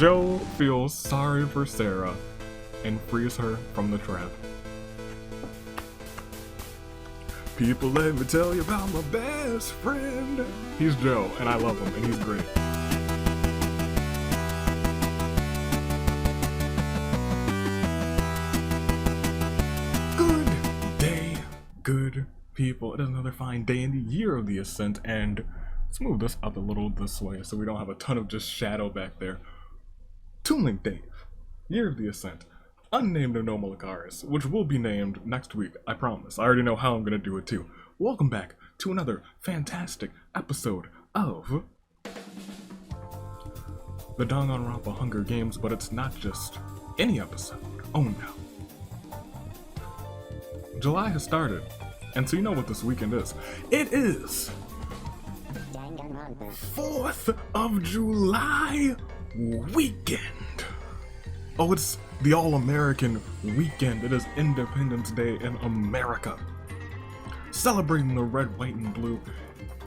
Joe feels sorry for Sarah and frees her from the trap. People, let me tell you about my best friend. He's Joe, and I love him, and he's great. Good day, good people. It is another fine day in the year of the Ascent, and let's move this up a little this way so we don't have a ton of just shadow back there. Toon Link Dave, year of the Ascent. Unnamed Anomalagaris, which will be named next week, I promise. I already know how I'm gonna do it too. Welcome back to another fantastic episode of the Danganronpa Hunger Games, but it's not just any episode. Oh no. July has started, and so you know what this weekend is. It is Danganronpa 4th of July weekend. Oh, it's the All-American weekend. It is Independence Day in America. Celebrating the red, white, and blue.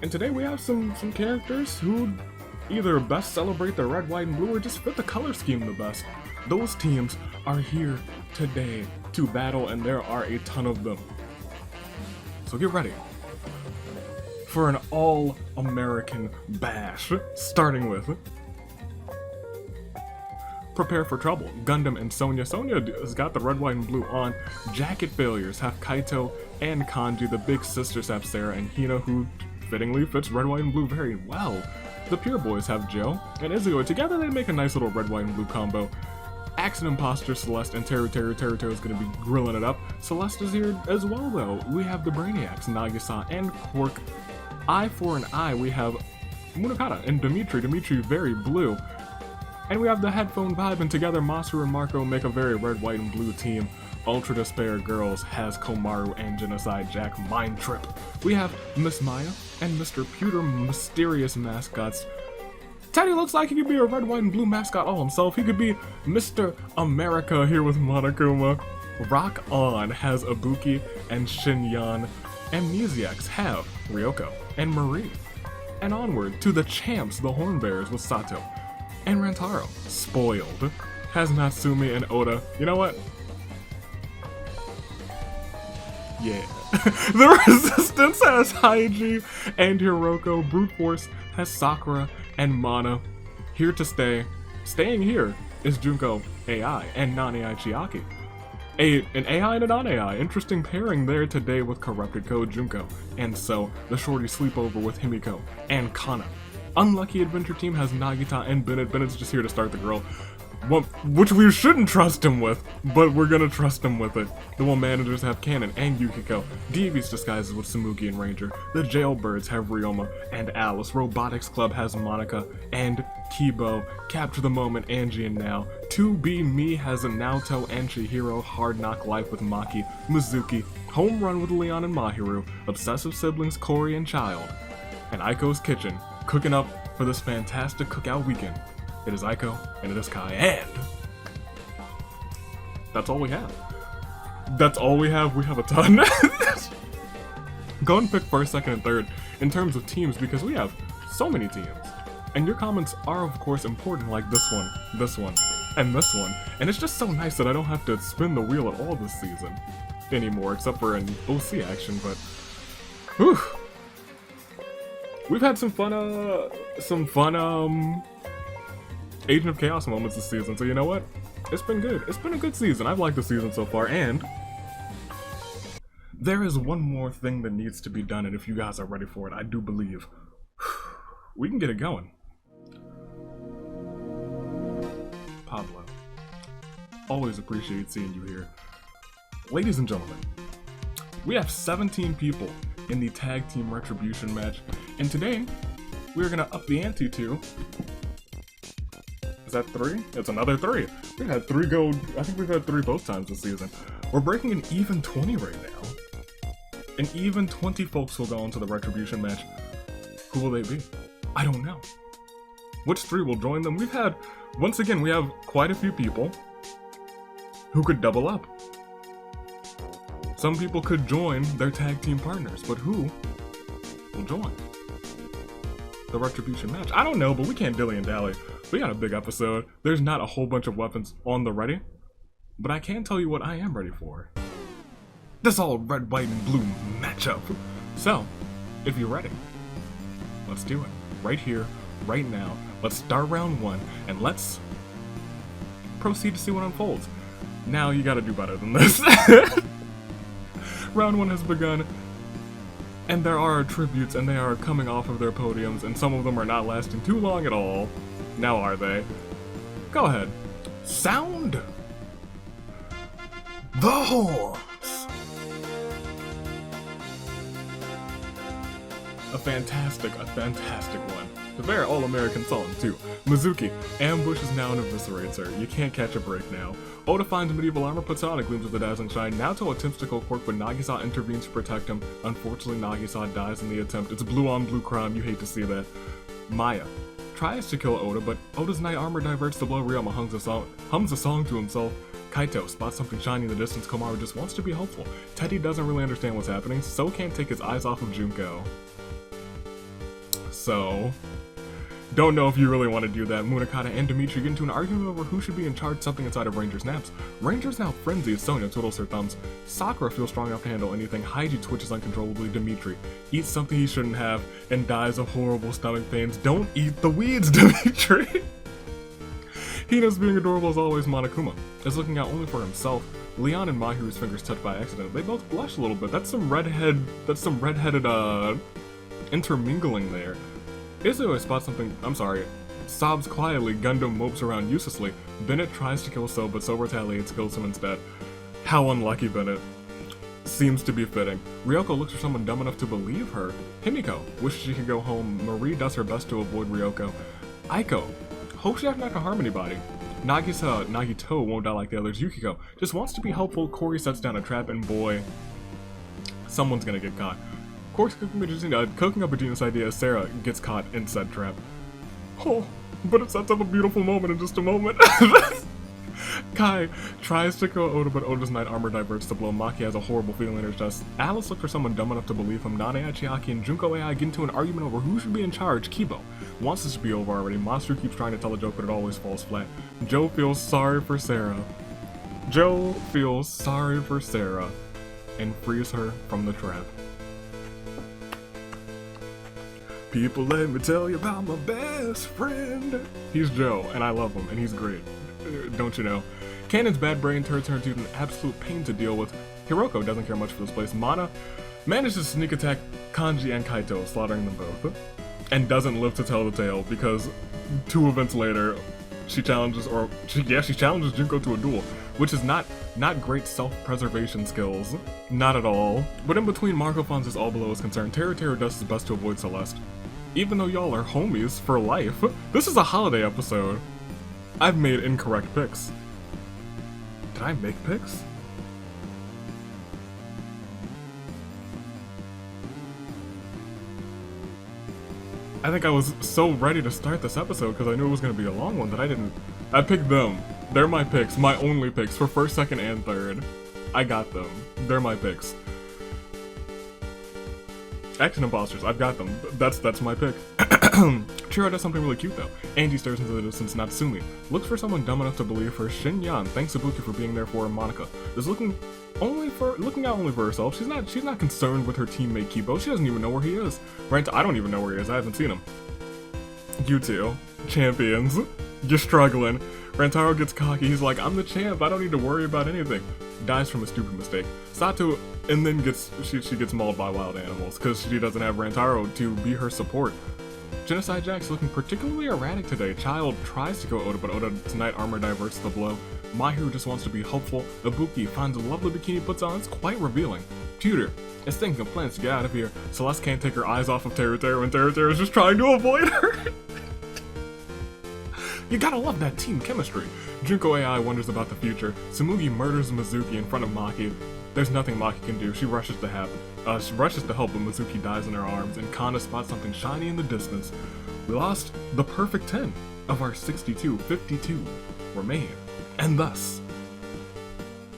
And today we have some characters who either best celebrate the red, white, and blue or just fit the color scheme the best. Those teams are here today to battle, and there are a ton of them. So get ready for an all-American bash, starting with Prepare for Trouble, Gundam and Sonya. Sonya has got the red, white, and blue on. Jacket Failures have Kaito and Kanji. The Big Sisters have Sarah and Hina, who fittingly fits red, white, and blue very well. The Pure Boys have Joe and Izuo. Together they make a nice little red, white, and blue combo. Axe Imposter, Celeste, and Teru is going to be grilling it up. Celeste is here as well, though. We have the Brainiacs, Nagisa, and Quark. Eye for an Eye, we have Munakata and Dimitri. Dimitri very blue. And we have the Headphone Vibe, and together Masaru and Marco make a very red, white, and blue team. Ultra Despair Girls has Komaru and Genocide Jack Mind Trip. We have Miss Maya and Mr. Pewter Mysterious Mascots. Teddy looks like he could be a red, white, and blue mascot all himself. He could be Mr. America here with Monokuma. Rock On has Ibuki and Shinyan. Amnesiacs have Ryoko and Marie. And onward to the champs, the Hornbearers with Sato. And Rantaro, spoiled, has Natsumi and Oda. You know what? Yeah. The Resistance has Haiji and Hiroko. Brute Force has Sakura and Mana. Here to stay. Staying here is Junko AI and non-AI Chiaki. An AI and a non-AI. Interesting pairing there today with Corrupted Code Junko. And so, the shorty sleepover with Himiko and Kana. Unlucky Adventure Team has Nagita and Bennett. Bennett's just here to start the girl. Which we shouldn't trust him with, but we're gonna trust him with it. The Will Managers have Kanon and Yukiko. Devious disguises with Samuki and Ranger. The Jailbirds have Ryoma and Alice. Robotics Club has Monica and Kibo. Capture the Moment, Angie and Now. To Be Me has Naoto and Chihiro. Hard Knock Life with Maki. Mizuki. Home Run with Leon and Mahiru. Obsessive Siblings, Corey and Child. And Aiko's Kitchen. Cooking up for this fantastic cookout weekend. It is Aiko, and it is Kai, and that's all we have. That's all we have. We have a ton. Go and pick first, second, and third in terms of teams, because we have so many teams. And your comments are, of course, important, like this one, and this one. And it's just so nice that I don't have to spin the wheel at all this season anymore, except for an OC action, but whew. We've had some fun Agent of Chaos moments this season, so you know what? It's been good. It's been a good season. I've liked the season so far, and there is one more thing that needs to be done, and if you guys are ready for it, I do believe we can get it going. Pablo, always appreciate seeing you here. Ladies and gentlemen, we have 17 people in the Tag Team Retribution match, and today we're gonna up the ante to, is that 3? It's another 3. We've had 3 go, I think we've had 3 both times this season. We're breaking an even 20 right now. An even 20 folks will go into the Retribution match. Who will they be? I don't know. Which 3 will join them? We've had, once again, we have quite a few people who could double up. Some people could join their tag team partners, but who will join the Retribution match? I don't know, but we can't dilly and dally. We got a big episode. There's not a whole bunch of weapons on the ready, but I can tell you what I am ready for. This all red, white, and blue matchup. So, if you're ready, let's do it. Right here, right now. Let's start round 1, and let's proceed to see what unfolds. Now, you gotta do better than this. Round 1 has begun, and there are tributes, and they are coming off of their podiums, and some of them are not lasting too long at all. Now are they? Go ahead. Sound the horns! A fantastic one. The very all-American song, too. Mizuki ambushes now and eviscerates her. You can't catch a break now. Oda finds medieval armor, puts on, and gleams with a dazzling shine. Naoto attempts to kill Quark, but Nagisa intervenes to protect him. Unfortunately, Nagisa dies in the attempt. It's blue on blue crime, you hate to see that. Maya tries to kill Oda, but Oda's knight armor diverts the blow. Ryoma hums a song to himself. Kaito spots something shiny in the distance. Komaru just wants to be helpful. Teddy doesn't really understand what's happening, so can't take his eyes off of Junko. So, don't know if you really want to do that. Munakata and Dimitri get into an argument over who should be in charge, something inside of Ranger's naps. Ranger's now frenzied as Sonia twiddles her thumbs. Sakura feels strong enough to handle anything. Haiji twitches uncontrollably. Dimitri eats something he shouldn't have and dies of horrible stomach pains. Don't eat the weeds, Dimitri! Hina's being adorable as always. Monokuma is looking out only for himself. Leon and Mahiru's fingers touch by accident. They both blush a little bit. That's some redheaded, intermingling there. Izue spots something, sobs quietly. Gundam mopes around uselessly. Bennett tries to kill So, but So retaliates, kills him instead. How unlucky, Bennett. Seems to be fitting. Ryoko looks for someone dumb enough to believe her. Himiko wishes she could go home. Marie does her best to avoid Ryoko. Aiko hopes she has not a Harmony body. Nagito won't die like the others. Yukiko just wants to be helpful. Cory sets down a trap, and boy, someone's gonna get caught. Quark's cooking up a genius idea as Sarah gets caught in said trap. Oh, but it sets up a beautiful moment in just a moment. Kai tries to kill Oda, but Oda's knight armor diverts the blow. Maki has a horrible feeling in her chest. Alice looks for someone dumb enough to believe him. Nane, Chiaki, and Junko AI get into an argument over who should be in charge. Kibo wants this to be over already. Monster keeps trying to tell a joke, but it always falls flat. Joe feels sorry for Sarah. And frees her from the trap. People, let me tell you about my best friend. He's Joe, and I love him, and he's great. Don't you know? Cannon's bad brain turns her into an absolute pain to deal with. Hiroko doesn't care much for this place. Mana manages to sneak attack Kanji and Kaito, slaughtering them both. And doesn't live to tell the tale, because 2 events later, she challenges Junko to a duel, which is not great self-preservation skills. Not at all. But in between, Marco Fonz's All Below is concerned. Terra does his best to avoid Celeste. Even though y'all are homies for life, this is a holiday episode. I've made incorrect picks. Did I make picks? I think I was so ready to start this episode because I knew it was going to be a long one that I didn't. I picked them. They're my picks, my only picks for first, second, and third. I got them. They're my picks. Action Imposters, I've got them. That's my pick. Chiro does something really cute though. Angie stares into the distance. Natsumi looks for someone dumb enough to believe her. Shin Yan thanks Ibuki for being there for her. Monica is looking out only for herself. She's not concerned with her teammate Kibo. She doesn't even know where he is. Right? I don't even know where he is. I haven't seen him. You two, champions, you're struggling. Rantaro gets cocky. He's like, I'm the champ. I don't need to worry about anything. Dies from a stupid mistake. Sato and then she gets mauled by wild animals because she doesn't have Rantaro to be her support. Genocide Jack's looking particularly erratic today. Child tries to kill Oda, but Oda's knight armor diverts the blow. Mahiru just wants to be helpful. Ibuki finds a lovely bikini, puts on. It's quite revealing. Tutor is thinking of plans to get out of here. Celeste can't take her eyes off of Terra when Terra is just trying to avoid her. You gotta love that team chemistry. Junko AI wonders about the future. Tsumugi murders Mizuki in front of Maki. There's nothing Maki can do. She rushes to help, but Mizuki dies in her arms, and Kana spots something shiny in the distance. We lost the perfect 10 of our 62. 52 remain. And thus,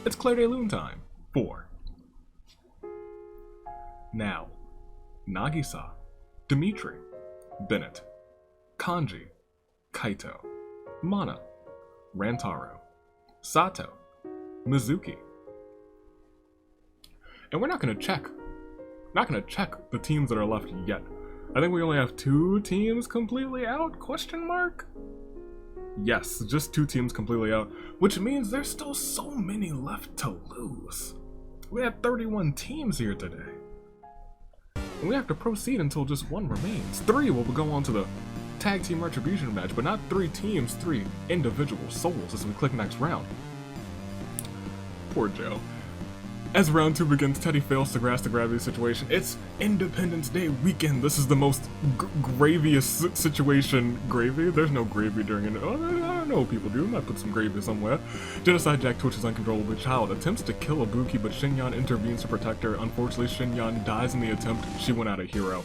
it's Claire de Lune time. 4. Now, Nagisa, Dimitri, Bennett, Kanji, Kaito, Mana, Rantaro, Sato, Mizuki. And we're not gonna check the teams that are left yet. I think we only have 2 teams completely out, question mark? Yes, just 2 teams completely out, which means there's still so many left to lose. We have 31 teams here today. And we have to proceed until just 1 remains. 3 will go on to the tag team retribution match, but not 3 teams, 3 individual souls as we click next round. Poor Joe. As round 2 begins, Teddy fails to grasp the gravity of the situation. It's Independence Day weekend. This is the most graviest situation. Gravy? There's no gravy during it. Oh, I don't know what people do. I might put some gravy somewhere. Genocide Jack twitches uncontrollably. Child attempts to kill Ibuki, but Shinyan intervenes to protect her. Unfortunately, Shinyan dies in the attempt. She went out a hero.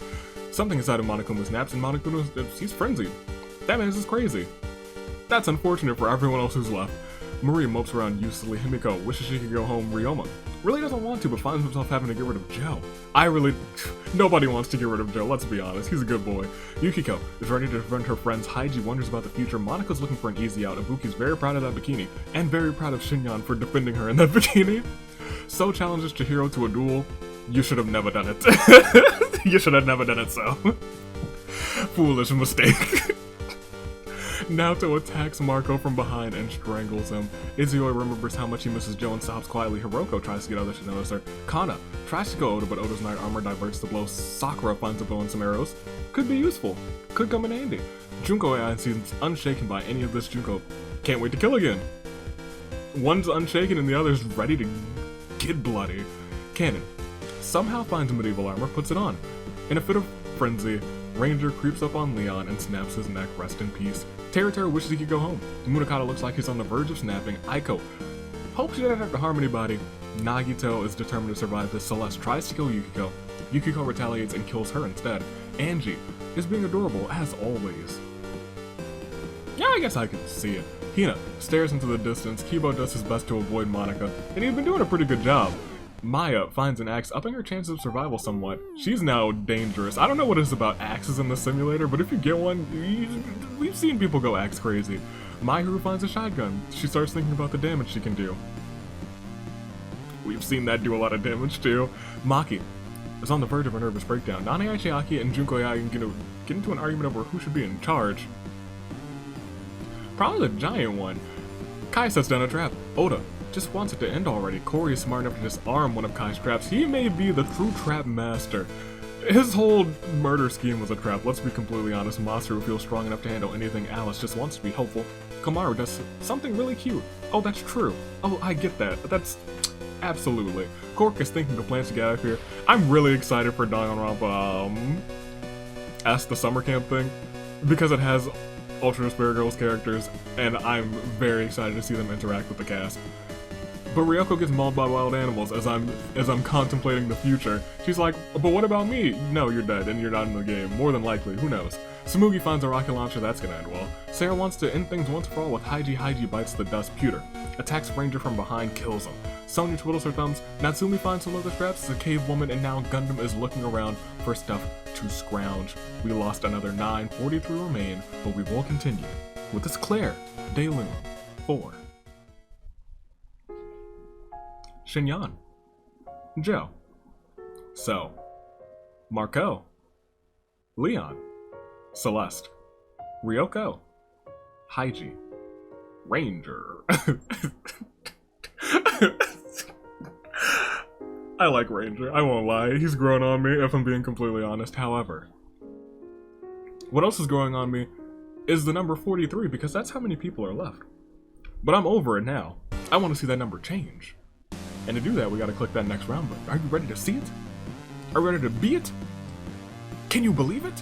Something inside of Monokuma snaps, and Monokuma, he's frenzied. That man is crazy. That's unfortunate for everyone else who's left. Marie mopes around uselessly. Himiko wishes she could go home. Ryoma really doesn't want to, but finds himself having to get rid of Joe. Nobody wants to get rid of Joe, let's be honest. He's a good boy. Yukiko is ready to defend her friends. Haiji wonders about the future. Monika's looking for an easy out. Ibuki's very proud of that bikini, and very proud of Shinyan for defending her in that bikini. So challenges Chihiro to a duel. You should have never done it. You should have never done it, so. Foolish mistake. Naoto attacks Marco from behind and strangles him. Izuyoi remembers how much he misses Joe and stops quietly. Hiroko tries to get others to notice her. Kana tries to go Oda, but Oda's knight armor diverts the blow. Sakura finds a bow and some arrows. Could be useful. Could come in handy. Junko AI seems unshaken by any of this. Junko can't wait to kill again. One's unshaken and the other's ready to get bloody. Cannon somehow finds medieval armor, puts it on. In a fit of frenzy, Ranger creeps up on Leon and snaps his neck. Rest in peace. Teru wishes he could go home. Munakata looks like he's on the verge of snapping. Aiko hopes she doesn't have to harm anybody. Nagito is determined to survive this. Celeste tries to kill Yukiko. Yukiko retaliates and kills her instead. Angie is being adorable as always. Yeah, I guess I can see it. Hina stares into the distance. Kibo does his best to avoid Monica, and he's been doing a pretty good job. Maya finds an axe, upping her chances of survival somewhat. She's now dangerous. I don't know what it is about axes in the simulator, but if you get one, we've seen people go axe crazy. Mahiru finds a shotgun. She starts thinking about the damage she can do. We've seen that do a lot of damage too. Maki is on the verge of a nervous breakdown. Nane Aichiaki and Junko Yagi get into an argument over who should be in charge. Probably the giant one. Kai sets down a trap. Oda just wants it to end already. Corey is smart enough to disarm one of Kai's traps. He may be the true trap master. His whole murder scheme was a trap, let's be completely honest. Masaru feels strong enough to handle anything. Alice just wants to be helpful. Kamaru does something really cute. Oh, that's true. Oh, I get that. That's absolutely. Cork is thinking of plans to get out of here. I'm really excited for Danganronpa, Ask the Summer Camp thing, because it has Ultra Spirit Girls characters, and I'm very excited to see them interact with the cast. But Ryoko gets mauled by wild animals as I'm contemplating the future. She's like, but what about me? No, you're dead and you're not in the game. More than likely, who knows? Sumugi finds a rocket launcher, that's gonna end well. Sarah wants to end things once for all with Haiji. Haiji bites the dust. Pewter attacks Ranger from behind, kills him. Sonya twiddles her thumbs. Natsumi finds some leather straps as a cave woman, and now Gundam is looking around for stuff to scrounge. We lost another 9, 43 remain, but we will continue with this Claire de Lune 4. Shinyan, Joe, So, Marco, Leon, Celeste, Ryoko, Haiji, Ranger. I like Ranger, I won't lie, he's grown on me if I'm being completely honest. However, what else is growing on me is the number 43, because that's how many people are left. But I'm over it now. I want to see that number change. And to do that, we gotta click that next round button. Are you ready to see it? Are you ready to be it? Can you believe it?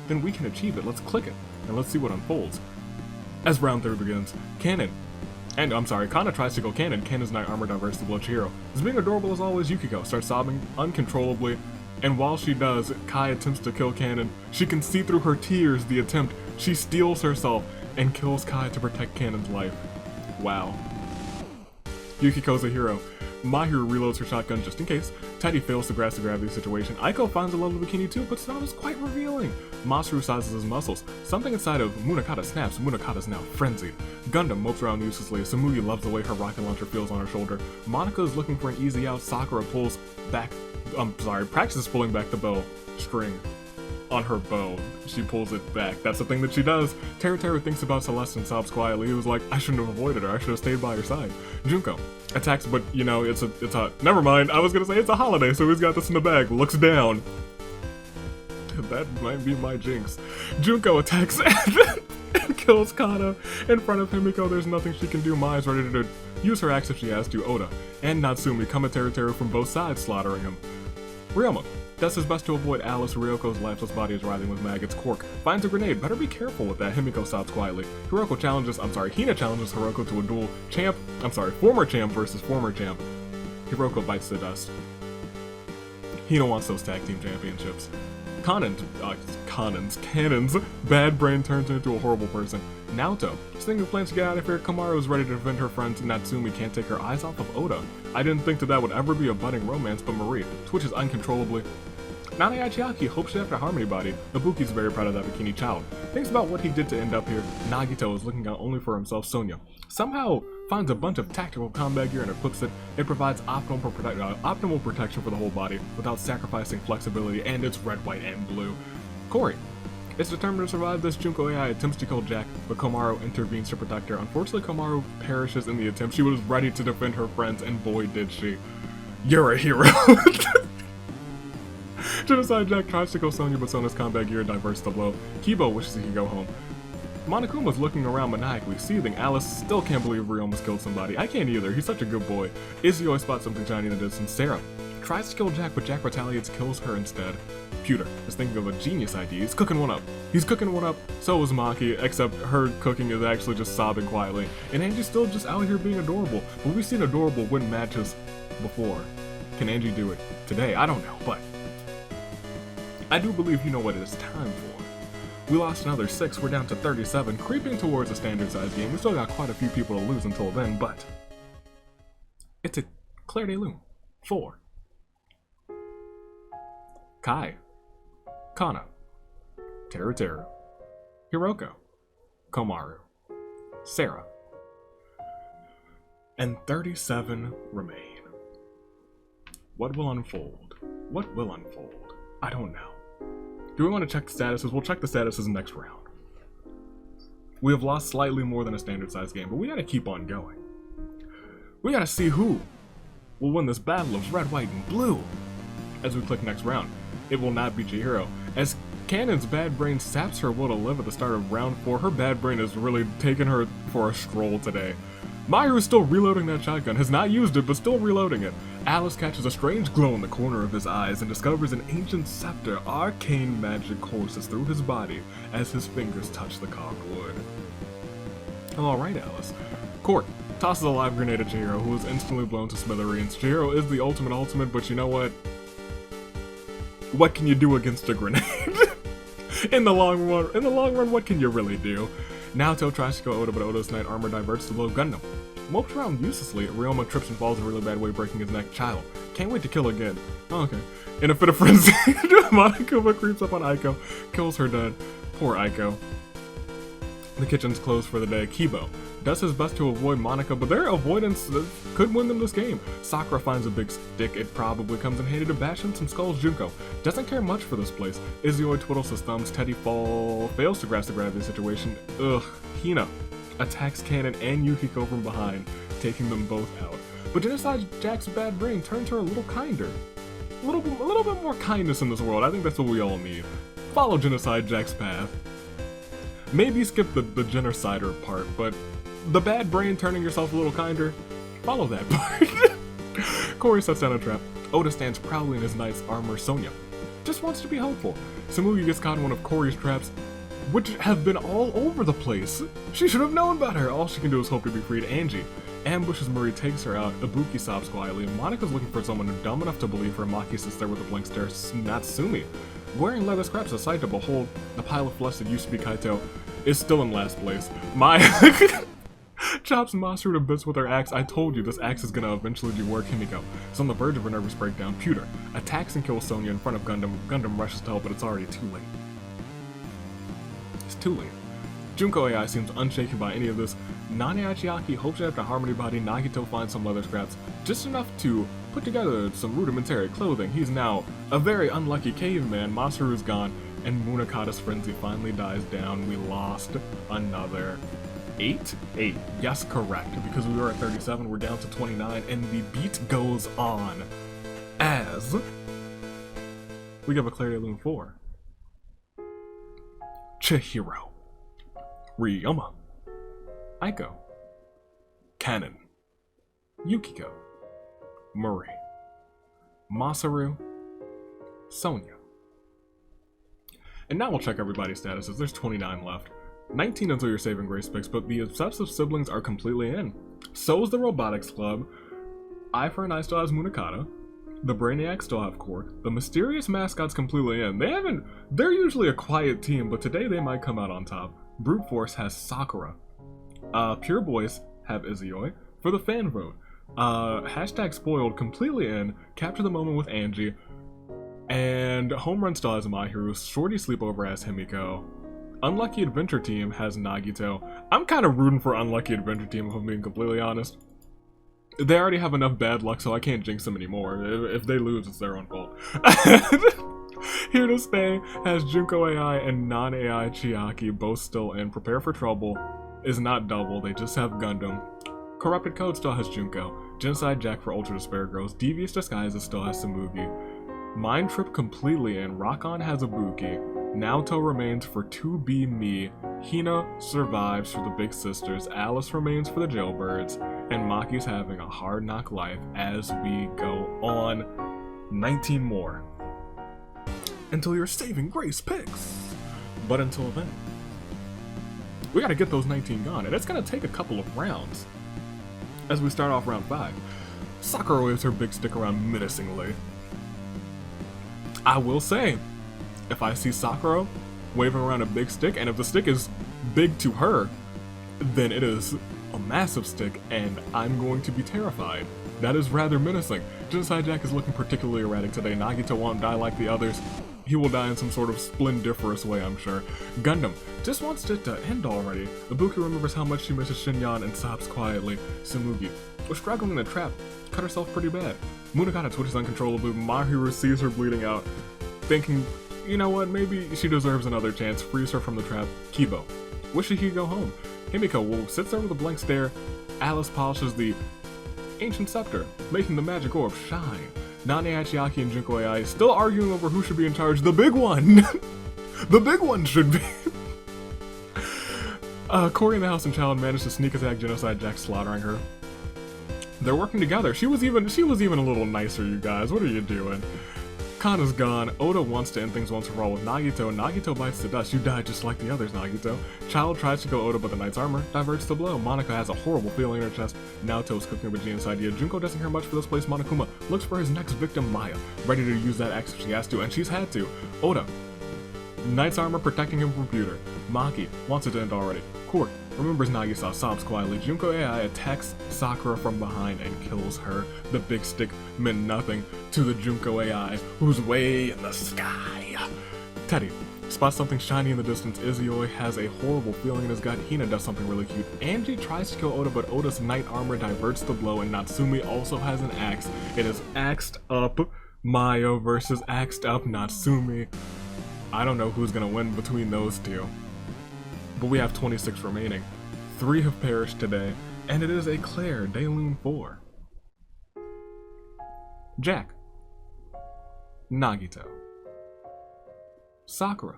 Then we can achieve it. Let's click it, and let's see what unfolds. As round 3 begins, Kana tries to go Cannon. Cannon's knight armor diverts the blow Chihiro. As being adorable as always, Yukiko starts sobbing uncontrollably, and while she does, Kai attempts to kill Cannon. She can see through her tears the attempt. She steals herself and kills Kai to protect Cannon's life. Wow. Yukiko's a hero. Mahiru reloads her shotgun just in case. Teddy fails to grasp the gravity situation. Aiko finds a lovely bikini too, but it's not as quite revealing. Masaru sizes his muscles. Something inside of Munakata snaps. Munakata's now frenzied. Gundam mopes around uselessly. Samugi loves the way her rocket launcher feels on her shoulder. Monica is looking for an easy out. Sakura practices pulling back the bow string on her bow. She pulls it back. That's the thing that she does. Teru thinks about Celeste and sobs quietly. He was like, I shouldn't have avoided her. I should have stayed by her side. Junko attacks, but you know, it's a never mind. I was gonna say it's a holiday, so he's got this in the bag. Looks down. That might be my jinx. Junko attacks and kills Kana in front of Himiko. There's nothing she can do. Mai is ready to use her axe if she has to. Oda and Natsumi come at Teru from both sides, slaughtering him. Ryoma does his best to avoid Alice. Ryoko's lifeless body is writhing with maggots. Quark finds a grenade. Better be careful with that. Himiko stops quietly. Hina challenges Hiroko to a duel. Former champ versus former champ. Hiroko bites the dust. Hina wants those tag team championships. Cannon's bad brain turns into a horrible person. Naoto, thinking of plans to get out of here. Komaru is ready to defend her friends. Natsumi can't take her eyes off of Oda. I didn't think that would ever be a budding romance, but Marie twitches uncontrollably. Nana Yachiaki hopes she after Harmony Body. Ibuki's very proud of that bikini child. Thinks about what he did to end up here. Nagito is looking out only for himself. Sonya somehow finds a bunch of tactical combat gear and equips it. It provides optimal protection for the whole body without sacrificing flexibility, and it's red, white, and blue. Corey is determined to survive this. Junko AI attempts to kill Jack, but Komaru intervenes to protect her. Unfortunately, Komaru perishes in the attempt. She was ready to defend her friends, and boy did she. You're a hero. Genocide Jack tries to kill Sonya, but Sonya's combat gear diverts the blow. Kibo wishes he could go home. Monokuma's looking around maniacally, seething. Alice still can't believe Ryoma's killed somebody. I can't either. He's such a good boy. Izzy always spots something shiny in the distance. Sarah tries to kill Jack, but Jack retaliates, kills her instead. Pewter is thinking of a genius idea. He's cooking one up. So is Maki, except her cooking is actually just sobbing quietly. And Angie's still just out here being adorable. But we've seen adorable win matches before. Can Angie do it today? I don't know, but I do believe you know what it is time for. We lost another 6, we're down to 37, creeping towards a standard size game. We still got quite a few people to lose until then, but it's a Claire de Lune. 4. Kai. Kana. Teru, Hiroko. Komaru. Sarah. And 37 remain. What will unfold? I don't know. Do we want to check the statuses? We'll check the statuses next round. We have lost slightly more than a standard size game, but we gotta keep on going. We gotta see who will win this battle of red, white, and blue. As we click next round, it will not be Chihiro. As Cannon's bad brain saps her will to live at the start of round 4, her bad brain has really taken her for a stroll today. Mahiru is still reloading that shotgun, has not used it, but still reloading it. Alice catches a strange glow in the corner of his eyes and discovers an ancient scepter. Arcane magic courses through his body as his fingers touch the carved wood. Alright, Alice. Court tosses a live grenade at Chihiro, who is instantly blown to smithereens. Chihiro is the ultimate, but you know what? What can you do against a grenade? In the long run, what can you really do? Naoto tries to kill Oda, but Oda's knight armor diverts the blow. Gundam mopes around uselessly. Ryoma trips and falls in a really bad way, breaking his neck. Child can't wait to kill again. Oh, okay. In a fit of frenzy, Monokuma creeps up on Aiko, kills her dead. Poor Aiko. The kitchen's closed for the day. Kibo does his best to avoid Monica, but their avoidance could win them this game. Sakura finds a big stick. It probably comes in handy to bash in some skulls. Junko doesn't care much for this place. Izzy twiddles his thumbs. Teddy fails to grasp the gravity situation. Ugh. Hina attacks Cannon and Yukiko from behind, taking them both out. But Genocide Jack's bad brain turns her a little kinder. A little bit more kindness in this world. I think that's what we all need. Follow Genocide Jack's path. Maybe skip the genocider part, but the bad brain turning yourself a little kinder, follow that part. Corey sets down a trap. Oda stands proudly in his knight's armor. Sonya just wants to be helpful. Samugi gets caught in one of Corey's traps, which have been all over the place. She should have known better. All she can do is hope to be freed. Angie ambushes Marie, takes her out. Ibuki sobs quietly. Monika's looking for someone dumb enough to believe her. Maki sits there with a blank stare. Natsumi, wearing leather scraps, a sight to behold. The pile of flesh that used to be Kaito is still in last place. Chops Masaru to bits with her axe. I told you this axe is gonna eventually do work. Himiko is on the verge of a nervous breakdown. Pewter attacks and kills Sonya in front of Gundam. Gundam rushes to help, but it's already too late. It's too late. Junko AI seems unshaken by any of this. Nane Achiaki hopes after Harmony Body, Nagito finds some leather scraps, just enough to put together some rudimentary clothing. He's now a very unlucky caveman. Masaru's gone, and Munakata's frenzy finally dies down. We lost another 8? 8. Yes, correct. Because we were at 37, we're down to 29, and the beat goes on as we give a Clarity Loom 4. Chihiro, Ryoma, Aiko, Kanon, Yukiko, Murray, Masaru, Sonya. And now we'll check everybody's statuses. There's 29 left. 19 until your saving grace picks, but the obsessive siblings are completely in. So is the Robotics Club. Eye for an Eye still has Munakata. The Brainiacs still have Quark. The Mysterious Mascot's completely in. They're usually a quiet team, but today they might come out on top. Brute Force has Sakura. Pure Boys have Izuyoi. For the fan vote, hashtag spoiled completely in. Capture the Moment with Angie. And Home Run still has Mahiru. Shorty Sleepover has Himiko. Unlucky Adventure Team has Nagito. I'm kind of rooting for Unlucky Adventure Team if I'm being completely honest. They already have enough bad luck, so I can't jinx them anymore. If they lose, it's their own fault. Here to Stay has Junko AI and non-AI Chiaki both still in. Prepare for Trouble is not double, they just have Gundam. Corrupted Code still has Junko. Genocide Jack for Ultra Despair Girls. Devious Disguises still has Samugi. Mind Trip completely in. Rock-On has Ibuki. Naoto remains for 2B Me. Hina survives for the Big Sisters. Alice remains for the Jailbirds. And Maki's having a hard knock life as we go on. 19 more. Until your saving grace picks. But until then, we gotta get those 19 gone, and it's gonna take a couple of rounds. As we start off round 5, Sakura waves her big stick around menacingly. I will say, if I see Sakura waving around a big stick, and if the stick is big to her, then it is a massive stick, and I'm going to be terrified. That is rather menacing. Genocide Jack is looking particularly erratic today. Nagito won't die like the others. He will die in some sort of splendiferous way, I'm sure. Gundam just wants it to end already. Ibuki remembers how much she misses Shinyan and sobs quietly. Samugi was struggling in the trap, cut herself pretty bad. Munakata twitches uncontrollably. Mahiru sees her bleeding out, thinking, you know what, maybe she deserves another chance. Frees her from the trap. Kibo wishes he could go home. Himiko sits there with a blank stare. Alice polishes the ancient scepter, making the magic orb shine. Nane Achiaki and Junko AI still arguing over who should be in charge. The big one! The big one should be! Cory in the House and Child managed to sneak attack Genocide Jack, slaughtering her. They're working together. She was even a little nicer, you guys. What are you doing? Kana's gone. Oda wants to end things once for all with Nagito. Nagito bites the dust. You died just like the others, Nagito. Child tries to go Oda, but the knight's armor diverts the blow. Monika has a horrible feeling in her chest. Naoto's cooking with Gina's idea. Junko doesn't care much for this place. Monokuma looks for his next victim, Maya, ready to use that axe if she has to, and she's had to. Oda, knight's armor protecting him from Pewter. Maki wants it to end already. Quark remembers Nagisa, sobs quietly. Junko AI attacks Sakura from behind and kills her. The big stick meant nothing to the Junko AI, who's way in the sky. Teddy spots something shiny in the distance. Izuyoi has a horrible feeling in his gut. Hina does something really cute. Angie tries to kill Oda, but Oda's knight armor diverts the blow, and Natsumi also has an axe. It is axed up Maya versus axed up Natsumi. I don't know who's gonna win between those two. But we have 26 remaining. 3 have perished today, and it is a Claire Dayloon 4. Jack. Nagito. Sakura.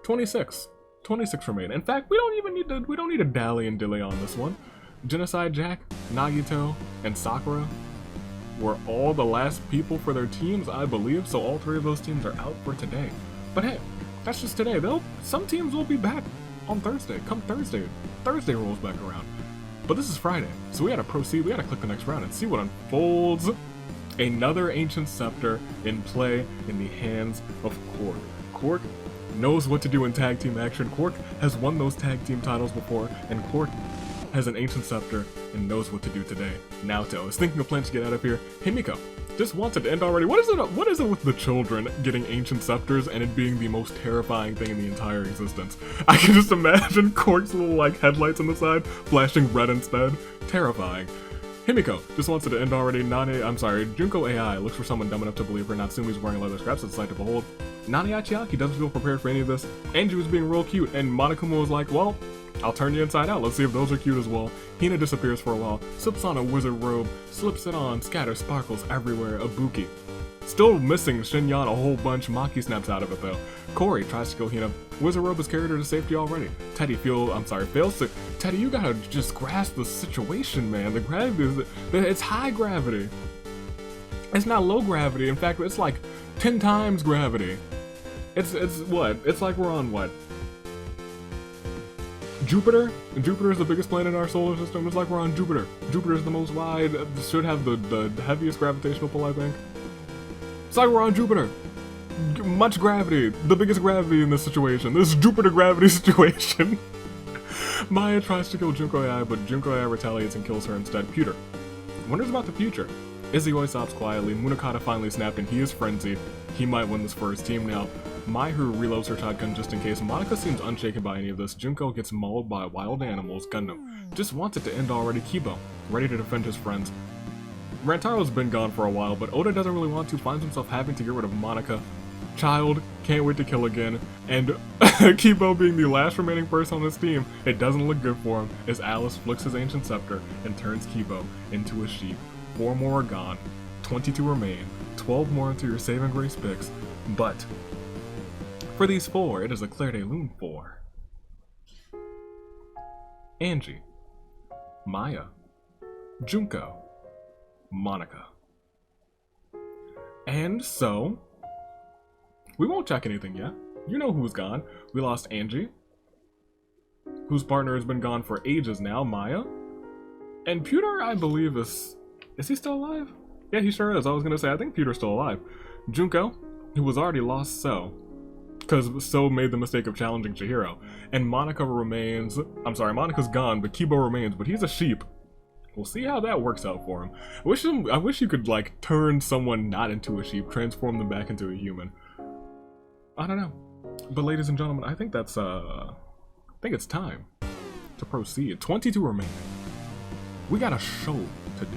26. 26 remain. In fact, we don't need a dally and dilly on this one. Genocide Jack, Nagito, and Sakura were all the last people for their teams, I believe, so all 3 of those teams are out for today. But hey, that's just today. Some teams will be back on Thursday. Come Thursday. Thursday rolls back around. But this is Friday, so we gotta proceed. We gotta click the next round and see what unfolds. Another ancient scepter in play in the hands of Quark. Quark knows what to do in tag team action. Quark has won those tag team titles before, and Quark has an ancient scepter and knows what to do today. Naoto is thinking of plans to get out of here. Himiko just wants it to end already. What is it with the children getting ancient scepters and it being the most terrifying thing in the entire existence? I can just imagine Quark's little like headlights on the side flashing red instead. Terrifying. Himiko just wants it to end already. Junko AI looks for someone dumb enough to believe her. Natsumi's wearing leather scraps. It's a sight to behold. Nani Achiaki doesn't feel prepared for any of this. Angie was being real cute, and Monokuma was like, well, I'll turn you inside out. Let's see if those are cute as well. Hina disappears for a while, slips on a wizard robe, slips it on, scatters sparkles everywhere. Ibuki. Still missing Shinyan a whole bunch. Maki snaps out of it though. Corey tries to kill Hina. Wizard robe has carried her to safety already. Teddy fails to. Teddy, you gotta just grasp the situation, man. The gravity is, it's high gravity. It's not low gravity. In fact, it's like 10 times gravity. It's what? It's like we're on what? Jupiter? And Jupiter is the biggest planet in our solar system. It's like we're on Jupiter. Jupiter is the most wide, should have the heaviest gravitational pull, I think. It's like we're on Jupiter. Much gravity. The biggest gravity in this situation. This Jupiter gravity situation. Maya tries to kill Junko AI, but Junko AI retaliates and kills her instead. Pewter wonders about the future. Izzy sobs quietly. Munakata finally snapped and he is frenzied. He might win this for his team now. Maihu reloads her shotgun just in case. Monica seems unshaken by any of this. Junko gets mauled by wild animals. Gundam just wants it to end already. Kibo, ready to defend his friends. Rantaro's been gone for a while, but Oda doesn't really want to, finds himself having to get rid of Monica. Child, can't wait to kill again. And Kibo being the last remaining person on this team, it doesn't look good for him as Alice flicks his ancient scepter and turns Kibo into a sheep. 4 more are gone, 22 remain, 12 more into your saving grace picks, but for these 4, it is a Claire de Lune 4. Angie, Maya, Junko, Monica. And so, we won't check anything yet. You know who's gone. We lost Angie, whose partner has been gone for ages now, Maya. And Pewter, I believe, is he still alive? Yeah, he sure is. I was gonna say, I think Pewter's still alive. Junko, who was already lost because So made the mistake of challenging Chihiro. And Monica remains, Monica's gone, but Kibo remains, but he's a sheep. We'll see how that works out for him. I wish you could, like, turn someone not into a sheep, transform them back into a human. I don't know. But ladies and gentlemen, I think that's, I think it's time to proceed. 22 remain. We got a show to do.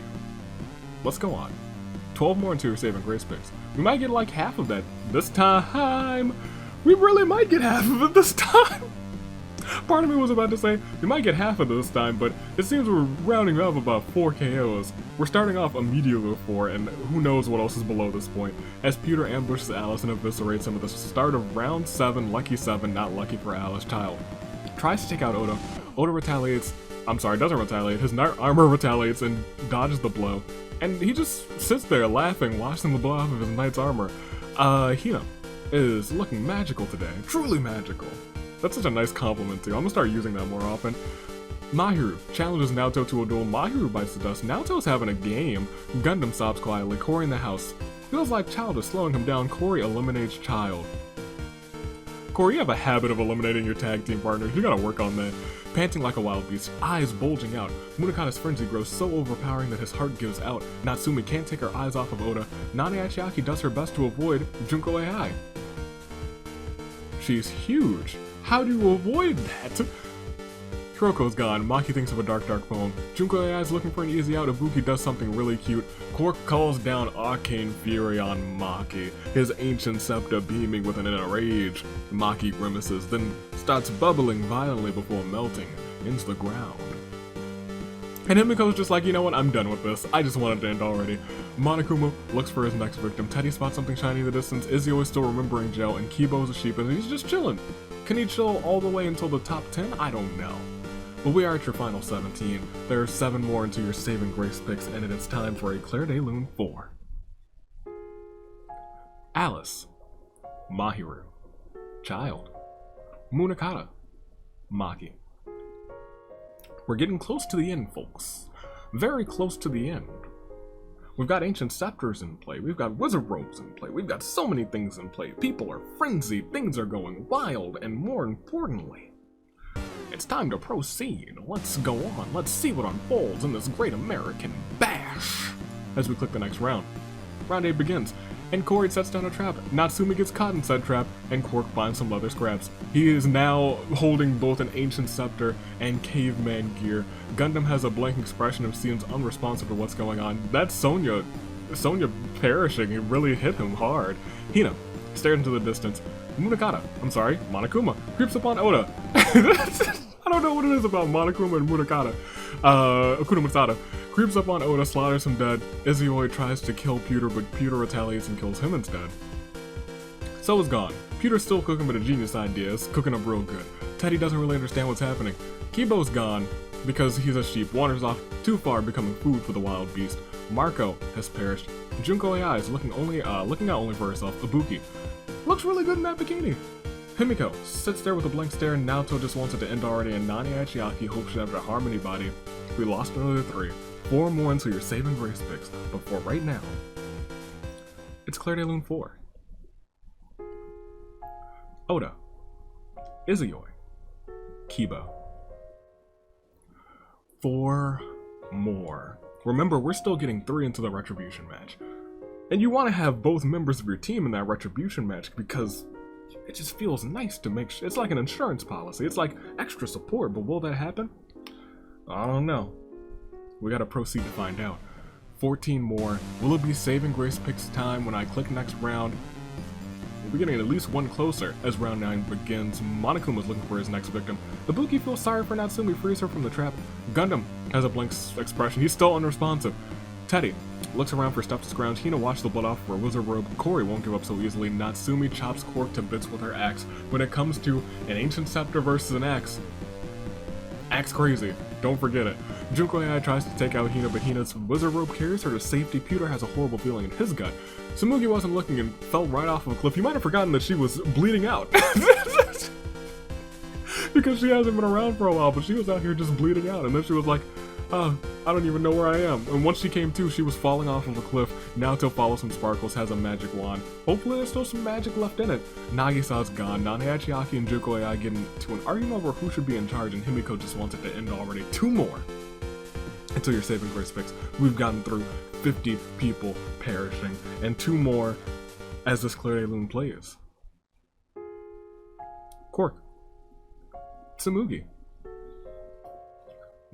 Let's go on. 12 more into your saving grace picks. We might get like half of that this time. We really might get half of it this time. Part of me was about to say, we might get half of it this time, but it seems we're rounding up about 4 KOs. We're starting off immediately with 4, and who knows what else is below this point, as Pewter ambushes Alice and eviscerates him at the start of round 7, lucky 7, not lucky for Alice. Child tries to take out Oda. Oda retaliates, doesn't retaliate, his armor retaliates and dodges the blow. And he just sits there laughing, watching the blow off of his knight's armor. Hina is looking magical today, truly magical. That's such a nice compliment too. I'm gonna start using that more often. Mahiru challenges Naoto to a duel. Mahiru bites the dust. Naoto's having a game. Gundam sobs quietly. Corey in the house. Feels like Child is slowing him down. Corey eliminates Child. Corey, you have a habit of eliminating your tag team partners. You gotta work on that. Panting like a wild beast, eyes bulging out. Munakata's frenzy grows so overpowering that his heart gives out. Natsumi can't take her eyes off of Oda. Nani Achiaki does her best to avoid Junko AI. She's huge. How do you avoid that? Hiroko's gone. Maki thinks of a dark poem. Junko AI is looking for an easy out. Ibuki does something really cute. Quark calls down arcane fury on Maki, his ancient scepter beaming with an inner rage. Maki grimaces, then starts bubbling violently before melting into the ground. And Himiko's just like, you know what, I'm done with this. I just want it to end already. Monokuma looks for his next victim. Teddy spots something shiny in the distance. Izzy is still remembering Joe, and Kibo's a sheep, and he's just chilling. Can he chill all the way until the top 10? I don't know. But we are at your final 17. There are 7 more into your saving grace picks, and it is time for a Claire de Lune 4. Alice, Mahiru, Child, Munakata, Maki. We're getting close to the end, folks. Very close to the end. We've got ancient scepters in play. We've got wizard robes in play. We've got so many things in play. People are frenzied. Things are going wild. And more importantly, it's time to proceed. Let's go on. Let's see what unfolds in this great American bash. As we click the next round. Round 8 begins, and Corey sets down a trap. Natsumi gets caught in said trap, and Quark finds some leather scraps. He is now holding both an ancient scepter and caveman gear. Gundam has a blank expression and seems unresponsive to what's going on. That's Sonya perishing. It really hit him hard. Hina stared into the distance. Monokuma creeps upon Oda. I don't know what it is about Monokuma and Munakata. Akuna Matata creeps up on Oda, slaughters him dead. Izuyoi tries to kill Pewter, but Pewter retaliates and kills him instead. So is gone. Pewter's still cooking with a genius idea. It's cooking up real good. Teddy doesn't really understand what's happening. Kibo's gone because he's a sheep, wanders off too far, becoming food for the wild beast. Marco has perished. Junko AI is looking out only for herself. Ibuki looks really good in that bikini. Himiko sits there with a blank stare, and Naoto just wants it to end already, and Nani Achiaki hopes she never harm anybody. We lost another 3. 4 more until your saving grace picks, but for right now, it's Claire de Lune 4. Oda, Izuyoi, Kibo. 4 more. Remember, we're still getting 3 into the Retribution match. And you want to have both members of your team in that Retribution match because it just feels nice to make sure. It's like an insurance policy. It's like extra support, but will that happen? I don't know. We gotta proceed to find out. 14 more. Will it be saving grace picks time when I click next round? We'll be getting at least one closer as round 9 begins. Monokuma's looking for his next victim. Ibuki feels sorry for Natsumi, frees her from the trap. Gundam has a blank expression. He's still unresponsive. Teddy looks around for stuff to scrounge. Hina washes the blood off for a wizard robe. Corey won't give up so easily. Natsumi chops Quark to bits with her axe. When it comes to an ancient scepter versus an axe crazy. Don't forget it. Junko AI tries to take out Hina, but Hina's wizard robe carries her to safety. Pewter has a horrible feeling in his gut. Tsumugi wasn't looking and fell right off of a cliff. You might have forgotten that she was bleeding out. Because she hasn't been around for a while, but she was out here just bleeding out. And then she was like, I don't even know where I am. And once she came to, she was falling off of a cliff. Naoto follows some sparkles, has a magic wand. Hopefully there's still some magic left in it. Nagisa's gone. Nane Achiaki and Junko AI get into an argument over who should be in charge, and Himiko just wants it to end already. 2 more until your saving grace picks. We've gotten through 50 people perishing, and 2 more as this Claire de Lune plays. Quark. Tsumugi.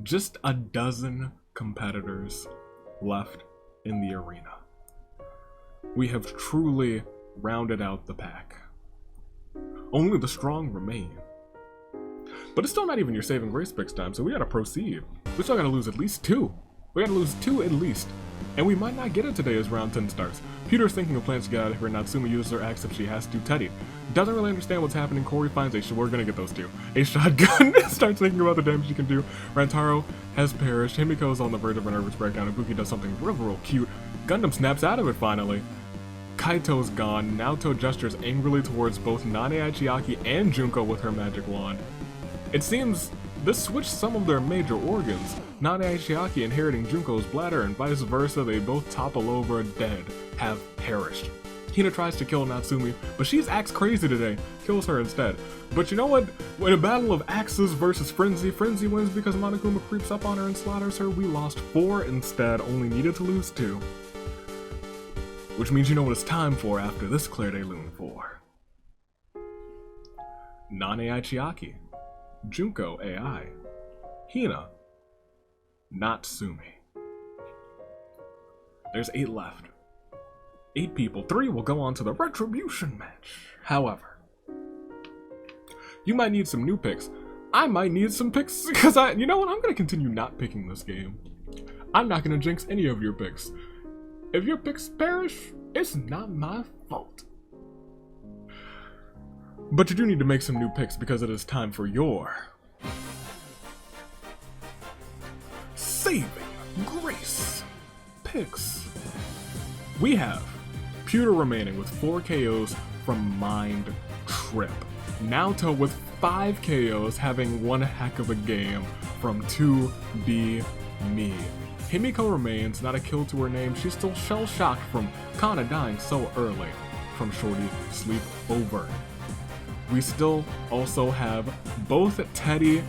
Just a dozen competitors left in the arena. We have truly rounded out the pack. Only the strong remain. But it's still not even your saving grace picks time, so we gotta proceed. We still gotta lose at least 2. We gotta lose 2 at least. And we might not get it today as round 10 starts. Peter's thinking of plans to get out of here. Natsumi uses her axe if she has to. Teddy doesn't really understand what's happening. Corey finds we're gonna get those 2. A shotgun starts thinking about the damage she can do. Rantaro has perished. Himiko is on the verge of a nervous breakdown. Ibuki does something real cute. Gundam snaps out of it finally. Kaito's gone. Naoto gestures angrily towards both Nane Achiaki and Junko with her magic wand. It seems this switched some of their major organs. Nane Achiaki inheriting Junko's bladder and vice versa, they both topple over dead, have perished. Hina tries to kill Natsumi, but she's axe crazy today, kills her instead. But you know what? In a battle of axes versus Frenzy, Frenzy wins because Monokuma creeps up on her and slaughters her. We lost 4 instead, only needed to lose 2. Which means you know what it's time for after this Claire de Lune 4. Nane Achiaki. Junko AI, Hina, Natsumi. There's 8 left. 8 people. 3 will go on to the Retribution match. However, you might need some new picks. I might need some picks because you know what? I'm gonna continue not picking this game. I'm not gonna jinx any of your picks. If your picks perish, it's not my fault. But you do need to make some new picks because it is time for your saving grace picks. We have Pewter remaining with 4 KOs from Mind Trip. Naoto with 5 KOs having one heck of a game from 2B Me. Himiko remains, not a kill to her name. She's still shell-shocked from Kana dying so early from Shorty sleepover. We still also have both Teddy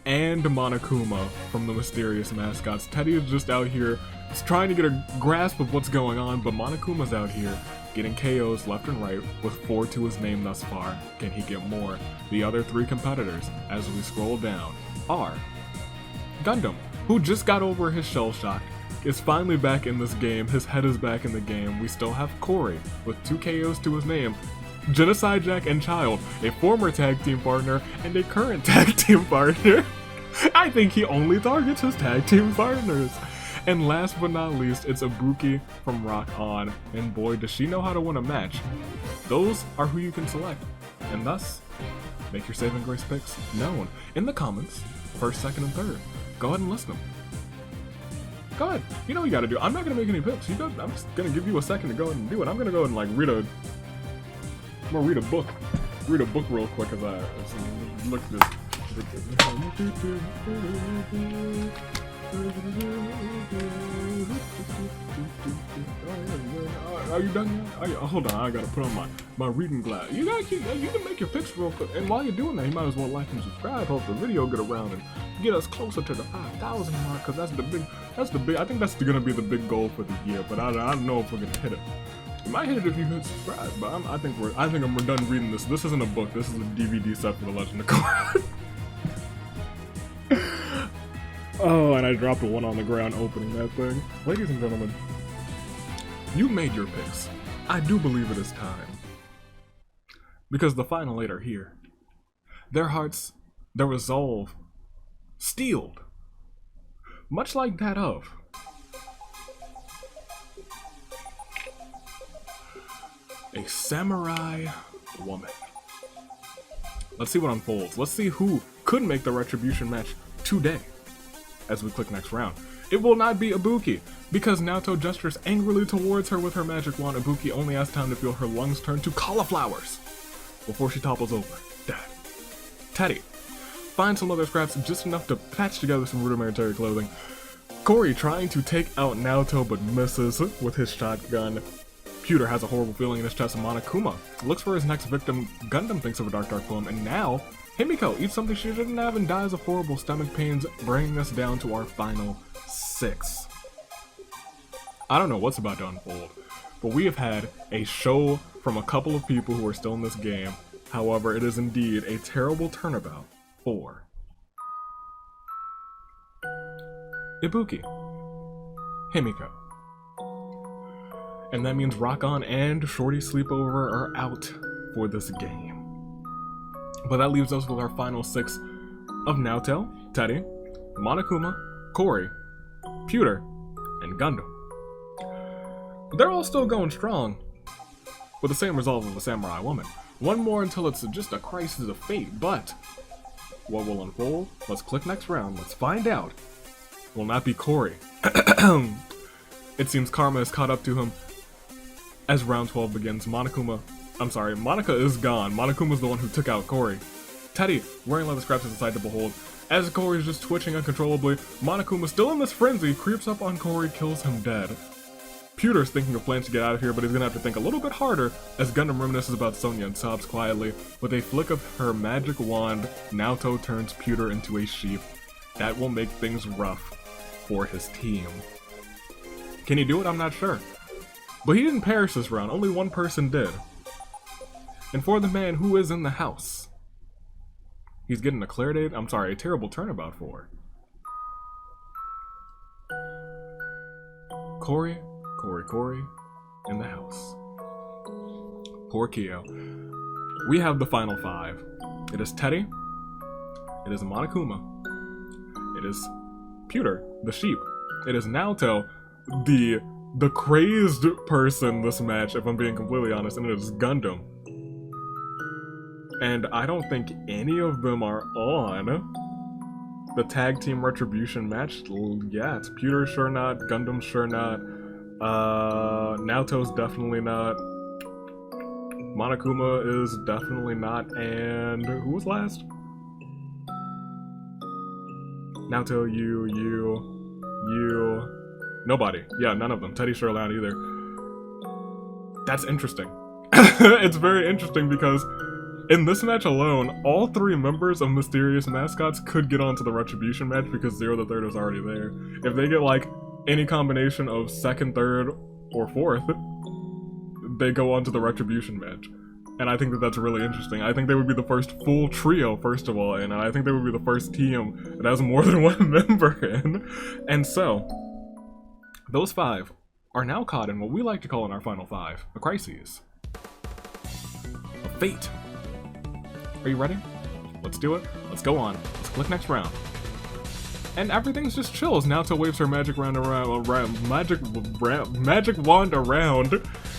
and Monokuma from the mysterious mascots. Teddy is just out here trying to get a grasp of what's going on, but Monokuma's out here getting KOs left and right with 4 to his name thus far. Can he get more? The other 3 competitors, as we scroll down, are Gundam, who just got over his shell shock, is finally back in this game. His head is back in the game. We still have Corey with 2 KOs to his name. Genocide Jack and Child, a former tag team partner and a current tag team partner. I think he only targets his tag team partners. And last but not least, it's Ibuki from Rock On, and boy does she know how to win a match. Those are who you can select, and thus, make your saving grace picks known in the comments, first, second, and third. Go ahead and list them. Go ahead, you know what you gotta do. I'm not gonna make any picks, I'm just gonna give you a second to go ahead and do it. I'm gonna go ahead and I'm gonna read a book real quick as I look at this. Are you done yet? Hold on, I gotta put on my reading glass. You can make your picks real quick, and while you're doing that, you might as well like and subscribe. Hope the video get around and get us closer to the 5,000 mark, because that's the big. I think that's gonna be the big goal for the year. But I don't know if we're gonna hit it. You might hit it if you hit subscribe. But I think we're done reading this. This isn't a book. This is a DVD set for The Legend of Korra. Oh, and I dropped the one on the ground opening that thing. Ladies and gentlemen, you made your picks. I do believe it is time. Because the final 8 are here. Their hearts, their resolve, steeled. Much like that of a samurai woman. Let's see what unfolds. Let's see who could make the retribution match today. As we click next round, it will not be Ibuki, because Naoto gestures angrily towards her with her magic wand. Ibuki only has time to feel her lungs turn to cauliflowers before she topples over, dead. Teddy finds some leather scraps just enough to patch together some rudimentary clothing. Corey trying to take out Naoto but misses with his shotgun. Pewter has a horrible feeling in his chest, and Monokuma looks for his next victim. Gundam thinks of a dark poem, and now Himiko eats something she didn't have and dies of horrible stomach pains, bringing us down to our final 6. I don't know what's about to unfold, but we have had a show from a couple of people who are still in this game. However, it is indeed a terrible turnabout for Ibuki, Himiko. And that means Rock On and Shorty Sleepover are out for this game. But that leaves us with our final 6 of Naoto, Teddy, Monokuma, Corey, Pewter, and Gundam. They're all still going strong, with the same resolve of a samurai woman. One more until it's just a crisis of fate, but what will unfold? Let's click next round, let's find out. Will not be Corey. It seems karma is caught up to him as round 12 begins. Monica is gone. Monokuma's the one who took out Corey. Teddy, wearing leather scraps, is a sight to behold. As Corey is just twitching uncontrollably, Monokuma, still in this frenzy, creeps up on Corey, kills him dead. Pewter's thinking of plans to get out of here, but he's gonna have to think a little bit harder as Gundam reminisces about Sonya and sobs quietly. With a flick of her magic wand, Naoto turns Pewter into a sheep. That will make things rough for his team. Can he do it? I'm not sure. But he didn't perish this round, only one person did. And for the man who is in the house, he's getting a terrible turnabout for. Corey in the house. Poor Kyo. We have the final 5. It is Teddy, it is Monokuma, it is Pewter, the sheep, it is Naoto, the crazed person this match, if I'm being completely honest, and it is Gundam. And I don't think any of them are on the tag team retribution match yet. Pewter sure not, Gundam sure not, Naoto's definitely not, Monokuma is definitely not, and who was last? Naoto, you, Nobody. Yeah, none of them. Teddy sure allowed either. That's interesting. It's very interesting because in this match alone, all 3 members of Mysterious Mascots could get onto the Retribution match because Zero the Third is already there. If they get like any combination of 2nd, 3rd, or 4th, they go on to the Retribution match. And I think that that's really interesting. I think they would be the first full trio, first of all, and I think they would be the first team that has more than 1 member in. And so, those 5 are now caught in what we like to call in our final 5, a crisis. A fate. Are you ready? Let's do it. Let's go on. Let's click next round. And everything's just chill as Naoto waves her magic wand around.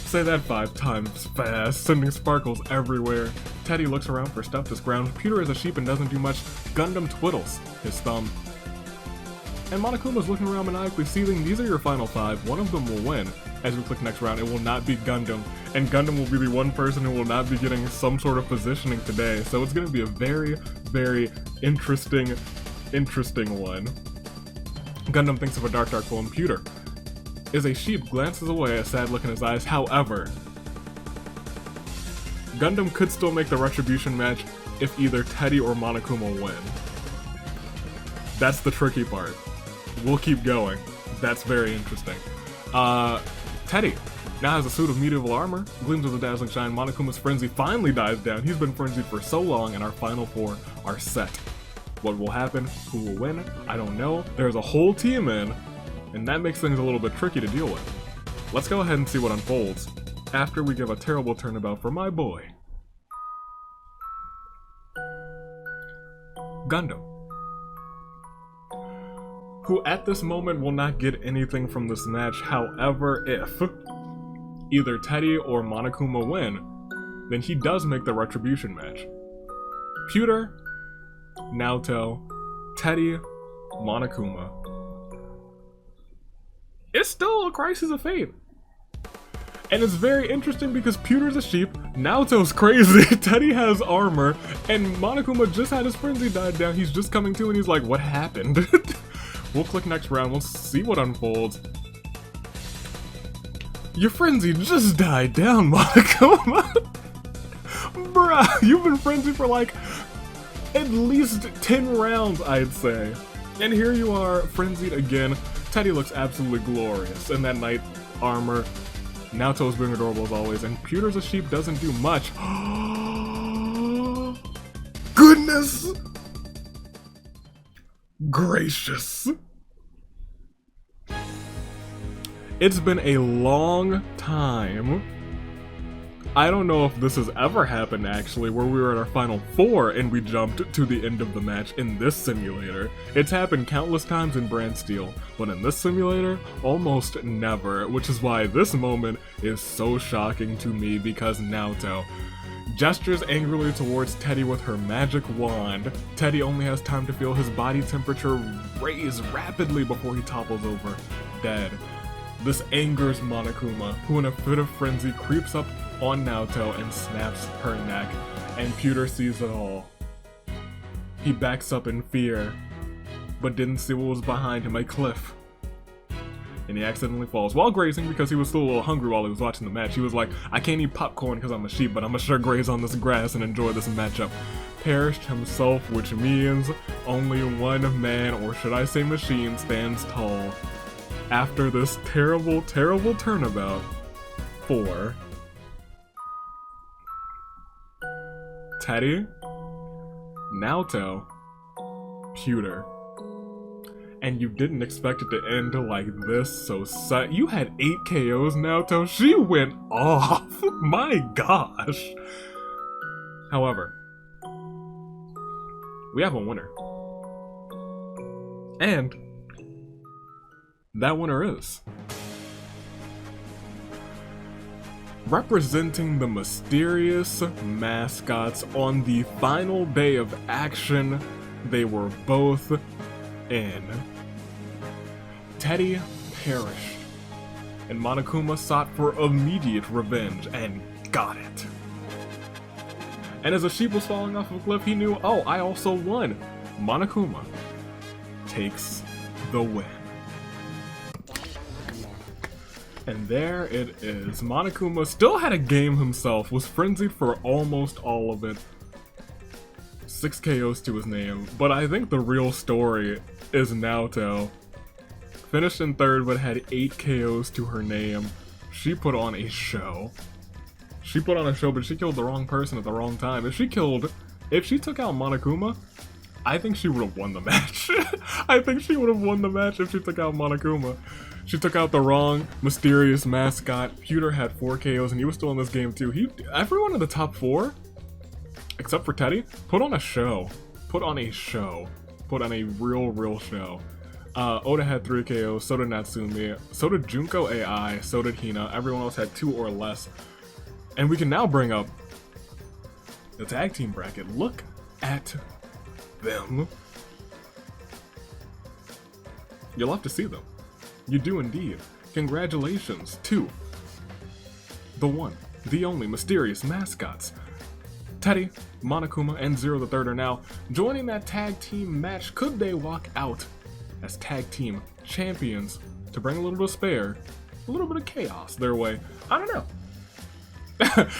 Say that 5 times fast, sending sparkles everywhere. Teddy looks around for stuff to scrounge. Pewter is a sheep and doesn't do much. Gundam twiddles his thumb. And Monokuma's looking around maniacally seething. These are your final 5. One of them will win. As we click next round, it will not be Gundam. And Gundam will be the one person who will not be getting some sort of positioning today. So it's going to be a very, very interesting one. Gundam thinks of a dark poem. Pewter is a sheep, glances away, a sad look in his eyes. However, Gundam could still make the Retribution match if either Teddy or Monokuma win. That's the tricky part. We'll keep going. That's very interesting. Teddy now has a suit of medieval armor, gleams with a dazzling shine. Monokuma's frenzy finally dies down. He's been frenzied for so long, and our final 4 are set. What will happen? Who will win? I don't know. There's a whole team in, and that makes things a little bit tricky to deal with. Let's go ahead and see what unfolds after we give a terrible turnabout for my boy. Gundam, who at this moment will not get anything from this match. However, if either Teddy or Monokuma win, then he does make the Retribution match. Pewter, Naoto, Teddy, Monokuma. It's still a crisis of fate. And it's very interesting because Pewter's a sheep, Naoto's crazy, Teddy has armor, and Monokuma just had his frenzy died down. He's just coming to and he's like, what happened? We'll click next round, we'll see what unfolds. Your frenzy just died down, Monokuma. Bruh, you've been frenzied for like at least 10 rounds, I'd say. And here you are, frenzied again. Teddy looks absolutely glorious in that knight armor. Naoto's being adorable as always, and Pewter's a sheep doesn't do much. Goodness gracious. It's been a long time. I don't know if this has ever happened actually, where we were at our final 4 and we jumped to the end of the match in this simulator. It's happened countless times in Brand Steel, but in this simulator, almost never, which is why this moment is so shocking to me because Naoto gestures angrily towards Teddy with her magic wand. Teddy only has time to feel his body temperature raise rapidly before he topples over, dead. This angers Monokuma, who in a fit of frenzy creeps up on Naoto and snaps her neck, and Pewter sees it all. He backs up in fear, but didn't see what was behind him, a cliff. And he accidentally falls while grazing because he was still a little hungry while he was watching the match. He was like, I can't eat popcorn because I'm a sheep, but I'm gonna sure graze on this grass and enjoy this matchup. Perished himself, which means only one man, or should I say machine, stands tall. After this terrible, terrible turnabout for Teddy, Naoto, Pewter. And you didn't expect it to end like this, so you had 8 KOs, Naoto. She went off. My gosh. However, we have a winner. And that winner is representing the Mysterious Mascots on the final day of action they were both in. Teddy perished, and Monokuma sought for immediate revenge and got it. And as a sheep was falling off of a cliff, he knew, oh, I also won. Monokuma takes the win. And there it is. Monokuma still had a game himself, was frenzied for almost all of it. 6 KOs to his name, but I think the real story is Naoto. Finished in 3rd, but had 8 KOs to her name. She put on a show. She put on a show, but she killed the wrong person at the wrong time. If she took out Monokuma, I think she would have won the match. I think she would have won the match if she took out Monokuma. She took out the wrong mysterious mascot. Pewter had 4 KOs, and he was still in this game too. Everyone in the top 4, except for Teddy, put on a show. Put on a show. Put on a real show. Oda had 3 KOs, so did Natsumi, so did Junko AI, so did Hina. Everyone else had 2 or less. And we can now bring up the tag team bracket. Look at them. You'll have to see them. You do indeed. Congratulations to the one, the only mysterious mascots. Teddy, Monokuma, and Zero the Third are now joining that tag team match. Could they walk out as tag team champions to bring a little bit of spare, a little bit of chaos their way? I don't know.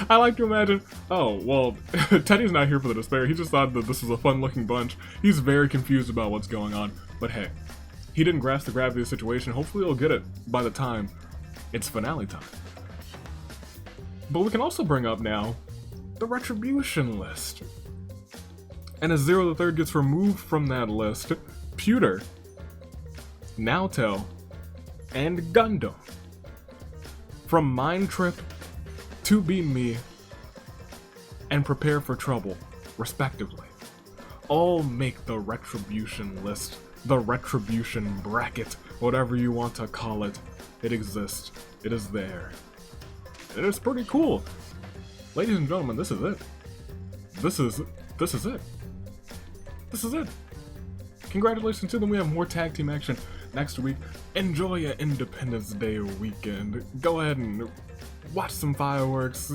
I like to imagine, oh, well, Teddy's not here for the despair. He just thought that this was a fun-looking bunch. He's very confused about what's going on. But hey, he didn't grasp the gravity of the situation. Hopefully he'll get it by the time it's finale time. But we can also bring up now the Retribution list. And as Zero the Third gets removed from that list, Pewter, Naoto, and Gundam from Mind Trip to Be Me and Prepare for Trouble, respectively, all make the Retribution list, the Retribution bracket, whatever you want to call it. It exists. It is there. And it's pretty cool. Ladies and gentlemen, this is it. This is it. This is it. Congratulations to them. We have more tag team action next week. Enjoy your Independence Day weekend. Go ahead and watch some fireworks,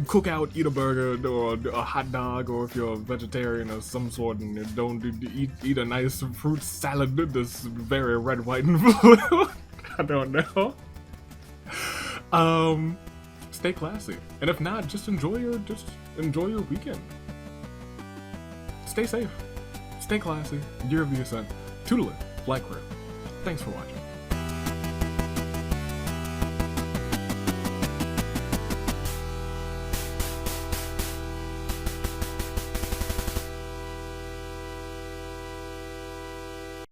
cook out, eat a burger or a hot dog, or if you're a vegetarian of some sort and you don't eat a nice fruit salad that's very red, white, and blue. I don't know. Stay classy, and if not, just enjoy your weekend. Stay safe, stay classy. Year of the Ascent. Toodaloo, Flight Crew. Thanks for watching.